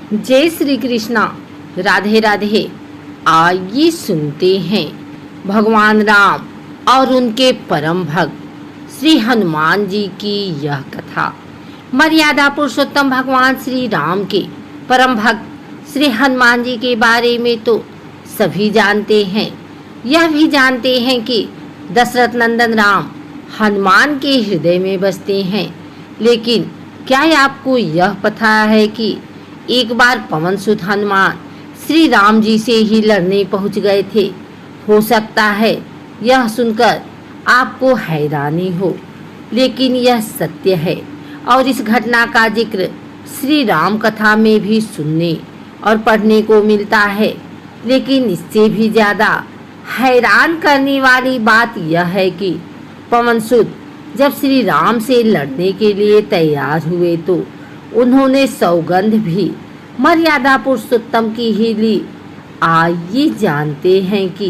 जय श्री कृष्णा। राधे राधे। आइए सुनते हैं भगवान राम और उनके परम भक्त श्री हनुमान जी की यह कथा। मर्यादा पुरुषोत्तम भगवान श्री राम के परम भक्त श्री हनुमान जी के बारे में तो सभी जानते हैं। यह भी जानते हैं कि दशरथ नंदन राम हनुमान के हृदय में बसते हैं। लेकिन क्या आपको यह पता है कि एक बार पवन सुत हनुमान श्री राम जी से ही लड़ने पहुंच गए थे। हो सकता है यह सुनकर आपको हैरानी हो, लेकिन यह सत्य है और इस घटना का जिक्र श्री राम कथा में भी सुनने और पढ़ने को मिलता है। लेकिन इससे भी ज़्यादा हैरान करने वाली बात यह है कि पवन सुत जब श्री राम से लड़ने के लिए तैयार हुए तो उन्होंने सौगंध भी मर्यादा पुरुषोत्तम की ही ली। आइए जानते हैं कि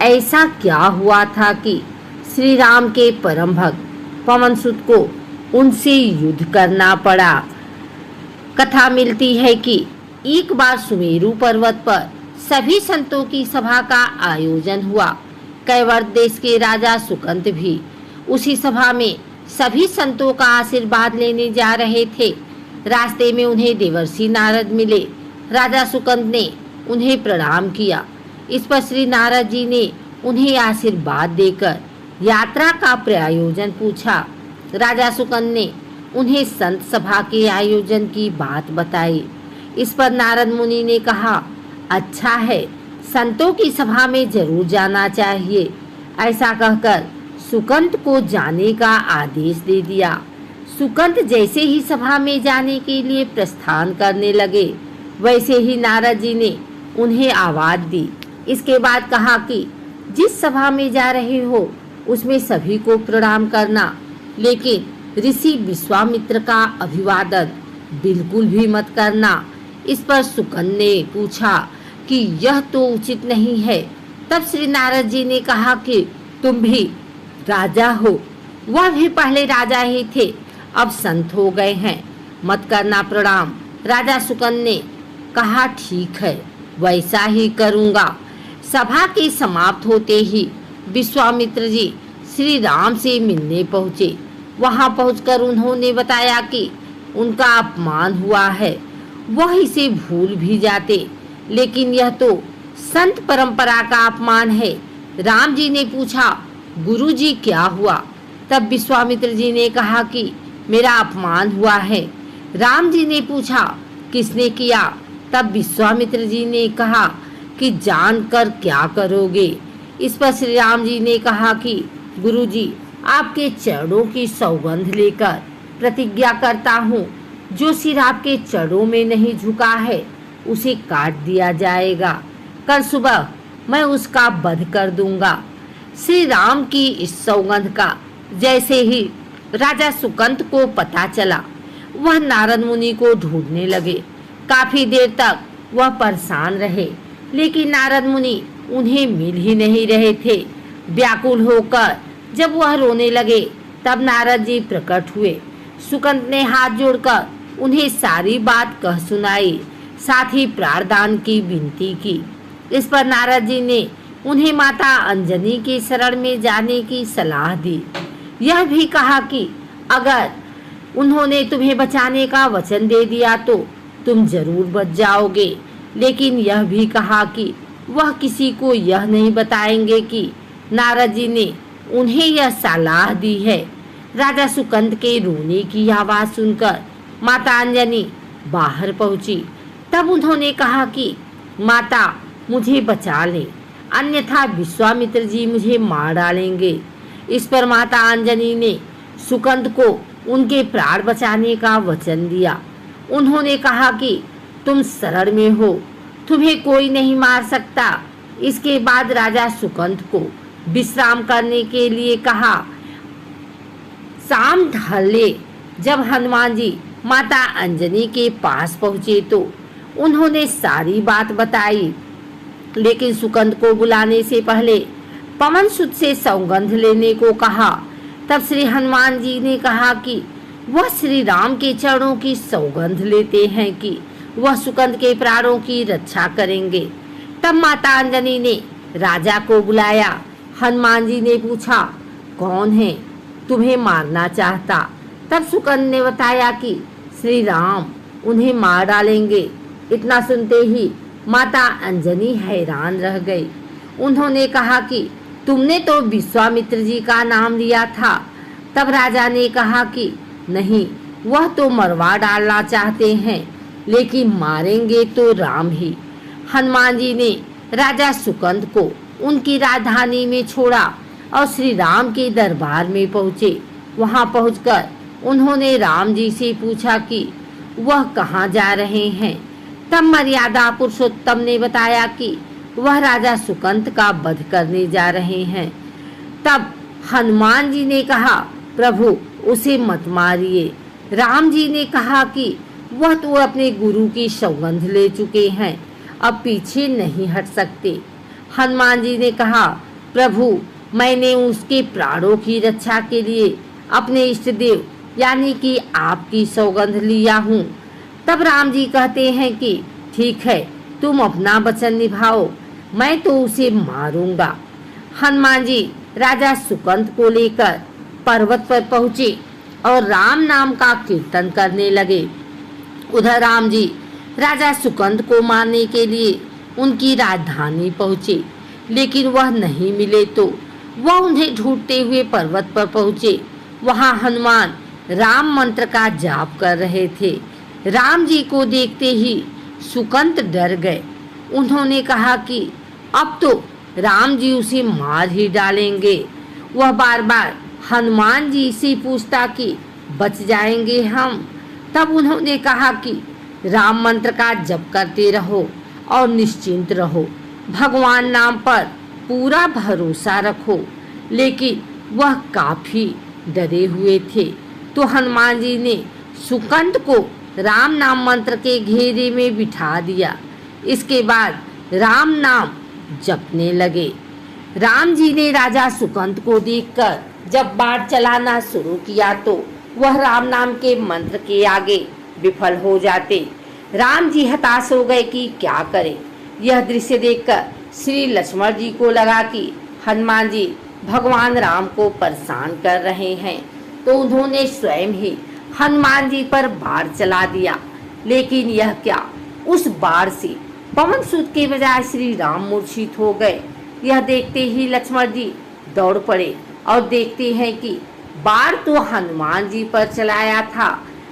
ऐसा क्या हुआ था कि श्री राम के परम भक्त पवन सुत को उनसे युद्ध करना पड़ा। कथा मिलती है कि एक बार सुमेरु पर्वत पर सभी संतों की सभा का आयोजन हुआ। कैवर्त देश के राजा सुकंत भी उसी सभा में सभी संतों का आशीर्वाद लेने जा रहे थे। रास्ते में उन्हें देवर्षि नारद मिले। राजा सुकंत ने उन्हें प्रणाम किया। इस पर श्री नारद जी ने उन्हें आशीर्वाद देकर यात्रा का प्रयोजन पूछा। राजा सुकंत ने उन्हें संत सभा के आयोजन की बात बताई। इस पर नारद मुनि ने कहा, अच्छा है, संतों की सभा में जरूर जाना चाहिए। ऐसा कहकर सुकंत को जाने का आदेश दे दिया। सुकंत जैसे ही सभा में जाने के लिए प्रस्थान करने लगे, वैसे ही नारद जी ने उन्हें आवाज दी। इसके बाद कहा कि जिस सभा में जा रहे हो उसमें सभी को प्रणाम करना, लेकिन ऋषि विश्वामित्र का अभिवादन बिल्कुल भी मत करना। इस पर सुकंत ने पूछा कि यह तो उचित नहीं है। तब श्री नारद जी ने कहा कि तुम भी राजा हो, वह भी पहले राजा ही थे, अब संत हो गए हैं, मत करना प्रणाम। राजा सुकंत ने कहा, ठीक है, वैसा ही करूँगा। सभा के समाप्त होते ही विश्वामित्र जी श्री राम से मिलने पहुँचे। वहाँ पहुंचकर उन्होंने बताया कि उनका अपमान हुआ है। वह इसे भूल भी जाते, लेकिन यह तो संत परंपरा का अपमान है। राम जी ने पूछा, गुरु जी क्या हुआ? तब विश्वामित्र जी ने कहा कि मेरा अपमान हुआ है। राम जी ने पूछा, किसने किया? तब विश्वामित्र जी ने कहा कि जानकर क्या करोगे? इस पर श्री राम जी ने कहा कि गुरु जी, आपके चरणों की सौगंध लेकर प्रतिज्ञा करता हूँ, जो सिर आपके चरणों में नहीं झुका है उसे काट दिया जाएगा। कल सुबह मैं उसका वध कर दूंगा। श्री राम की इस सौगंध का जैसे ही राजा सुकंत को पता चला, वह नारद मुनि को ढूंढने लगे। काफी देर तक वह परेशान रहे, लेकिन नारद मुनि उन्हें मिल ही नहीं रहे थे। व्याकुल होकर जब वह रोने लगे, तब नारद जी प्रकट हुए। सुकंत ने हाथ जोड़कर उन्हें सारी बात कह सुनाई, साथ ही प्राणदान की विनती की। इस पर नारद जी ने उन्हें माता अंजनी के शरण में जाने की सलाह दी। यह भी कहा कि अगर उन्होंने तुम्हें बचाने का वचन दे दिया तो तुम जरूर बच जाओगे, लेकिन यह भी कहा कि वह किसी को यह नहीं बताएंगे कि नारद जी ने उन्हें यह सलाह दी है। राजा सुकंत के रोने की आवाज़ सुनकर माता अंजनी बाहर पहुंची। तब उन्होंने कहा कि माता, मुझे बचा ले, अन्यथा विश्वामित्र जी मुझे मार डालेंगे। इस पर माता अंजनी ने सुकंत को उनके प्राण बचाने का वचन दिया। उन्होंने कहा कि तुम शरण में हो, तुम्हें कोई नहीं मार सकता। इसके बाद राजा सुकंत को विश्राम करने के लिए कहा। शाम ढले जब हनुमान जी माता अंजनी के पास पहुँचे तो उन्होंने सारी बात बताई, लेकिन सुकंत को बुलाने से पहले पवन सुत से सौगंध लेने को कहा। तब श्री हनुमान जी ने कहा कि वह श्री राम के चरणों की सौगंध लेते हैं कि वह सुकंद के प्राणों की रक्षा करेंगे। तब माता अंजनी ने राजा को बुलाया। हनुमान जी ने पूछा, कौन है तुम्हें मारना चाहता? तब सुकंद ने बताया कि श्री राम उन्हें मार डालेंगे। इतना सुनते ही माता अंजनी हैरान रह गई। उन्होंने कहा कि तुमने तो विश्वामित्र जी का नाम लिया था। तब राजा ने कहा कि नहीं, वह तो मरवा डालना चाहते हैं, लेकिन मारेंगे तो राम ही। हनुमान जी ने राजा सुकंद को उनकी राजधानी में छोड़ा और श्री राम के दरबार में पहुँचे। वहाँ पहुँचकर उन्होंने राम जी से पूछा कि वह कहाँ जा रहे हैं। तब मर्यादा पुरुषोत्तम ने बताया कि वह राजा सुकंद का वध करने जा रहे हैं। तब हनुमान जी ने कहा, प्रभु उसे मत मारिए। राम जी ने कहा कि वह तो अपने गुरु की सौगंध ले चुके हैं, अब पीछे नहीं हट सकते। हनुमान जी ने कहा, प्रभु मैंने उसके प्राणों की रक्षा के लिए अपने इष्ट देव यानी कि आपकी सौगंध लिया हूँ। तब राम जी कहते हैं कि ठीक है, तुम अपना वचन निभाओ, मैं तो उसे मारूंगा। हनुमान जी राजा सुकंद को लेकर पर्वत पर पहुँचे और राम नाम का कीर्तन करने लगे। उधर राम जी राजा सुकंद को मारने के लिए उनकी राजधानी पहुँचे, लेकिन वह नहीं मिले तो वह उन्हें ढूंढते हुए पर्वत पर पहुँचे। वहाँ हनुमान राम मंत्र का जाप कर रहे थे। राम जी को देखते ही सुकंद डर गए। उन्होंने कहा कि अब तो राम जी उसे मार ही डालेंगे। वह बार बार हनुमान जी से पूछता कि बच जाएंगे हम। तब उन्होंने कहा कि राम मंत्र का जप करते रहो और निश्चिंत रहो, भगवान नाम पर पूरा भरोसा रखो। लेकिन वह काफी डरे हुए थे, तो हनुमान जी ने सुकंद को राम नाम मंत्र के घेरे में बिठा दिया। इसके बाद राम नाम जपने लगे। राम जी ने राजा सुकंद को देखकर जब बाण चलाना शुरू किया तो वह राम नाम के मंत्र के आगे विफल हो जाते। राम जी हताश हो गए कि क्या करें। यह दृश्य देखकर श्री लक्ष्मण जी को लगा कि हनुमान जी भगवान राम को परेशान कर रहे हैं, तो उन्होंने स्वयं ही हनुमान जी पर बाण चला दिया। लेकिन यह क्या, उस बाण से पवन सूत के बजाय श्री राम मूर्छित हो गए। यह देखते ही लक्ष्मण जी दौड़ पड़े और देखते हैं कि बाण तो हनुमान जी पर चलाया था,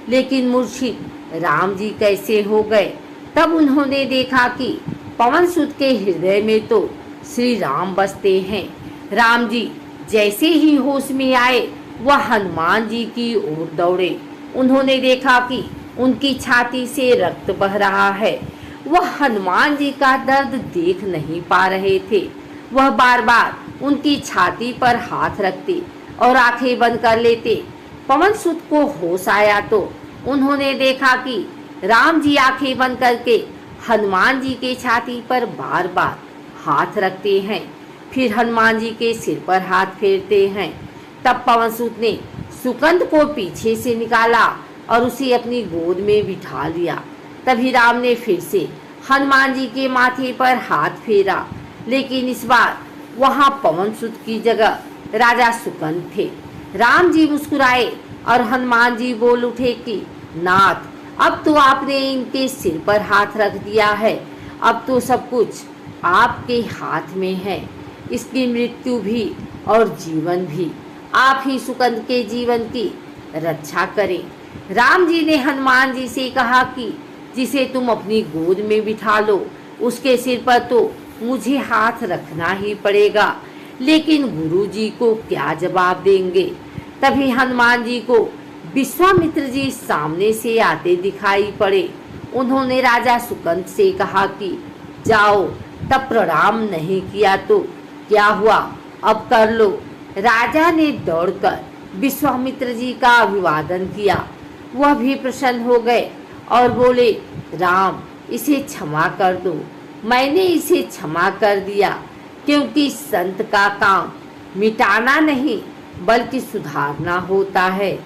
लेकिन मूर्छित राम जी कैसे हो गए। तब उन्होंने देखा कि पवन सूत के हृदय में तो श्री राम बसते हैं। राम जी जैसे ही होश में आए वह हनुमान जी की ओर दौड़े। उन्होंने देखा कि उनकी छाती से रक्त बह रहा है। वह हनुमान जी का दर्द देख नहीं पा रहे थे। वह बार बार उनकी छाती पर हाथ रखते और आंखें बंद कर लेते। पवन सूत को होश आया तो उन्होंने देखा कि राम जी आंखें बंद करके हनुमान जी के छाती पर बार बार हाथ रखते हैं, फिर हनुमान जी के सिर पर हाथ फेरते हैं। तब पवन सूत ने सुकंद को पीछे से निकाला और उसे अपनी गोद में बिठा लिया। तभी राम ने फिर से हनुमान जी के माथे पर हाथ फेरा, लेकिन इस बार वहां पवन सूत की जगह राजा सुकंद थे। राम जी मुस्कुराए और हनुमान जी बोल उठे कि नाथ, अब तो आपने इनके सिर पर हाथ रख दिया है, अब तो सब कुछ आपके हाथ में है। इसकी मृत्यु भी और जीवन भी आप ही सुकंद के जीवन की रक्षा करें। राम जी ने हनुमान जी से कहा कि जिसे तुम अपनी गोद में बिठा लो उसके सिर पर तो मुझे हाथ रखना ही पड़ेगा, लेकिन गुरु जी को क्या जवाब देंगे। तभी हनुमान जी को विश्वामित्र जी सामने से आते दिखाई पड़े। उन्होंने राजा सुकंद से कहा कि जाओ, तब प्रणाम नहीं किया तो क्या हुआ, अब कर लो। राजा ने दौड़कर विश्वामित्र जी का अभिवादन किया। वह भी प्रसन्न हो गए और बोले, राम इसे क्षमा कर दो। मैंने इसे क्षमा कर दिया, क्योंकि संत का काम मिटाना नहीं बल्कि सुधारना होता है।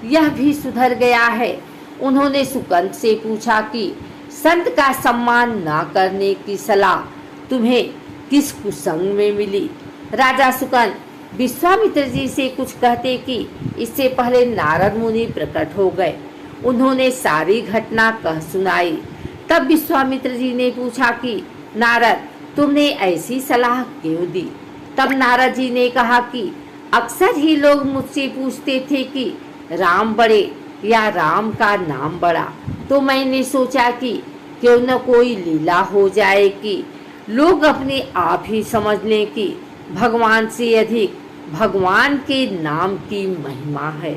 यह भी सुधर गया है। उन्होंने सुकंद से पूछा कि संत का सम्मान ना करने की सलाह तुम्हें किस कुसंग में मिली? राजा शुकन विश्वामित्र जी से कुछ कहते कि इससे पहले नारद मुनि प्रकट हो गए। उन्होंने सारी घटना कह सुनाई। तब विश्वामित्र जी ने पूछा कि नारद, तुमने ऐसी सलाह क्यों दी? तब नारद जी ने कहा कि अक्सर ही लोग मुझसे पूछते थे कि राम बड़े या राम का नाम बड़ा, तो मैंने सोचा कि क्यों न कोई लीला हो जाए कि लोग अपने आप ही समझ लें कि भगवान से अधिक भगवान के नाम की महिमा है।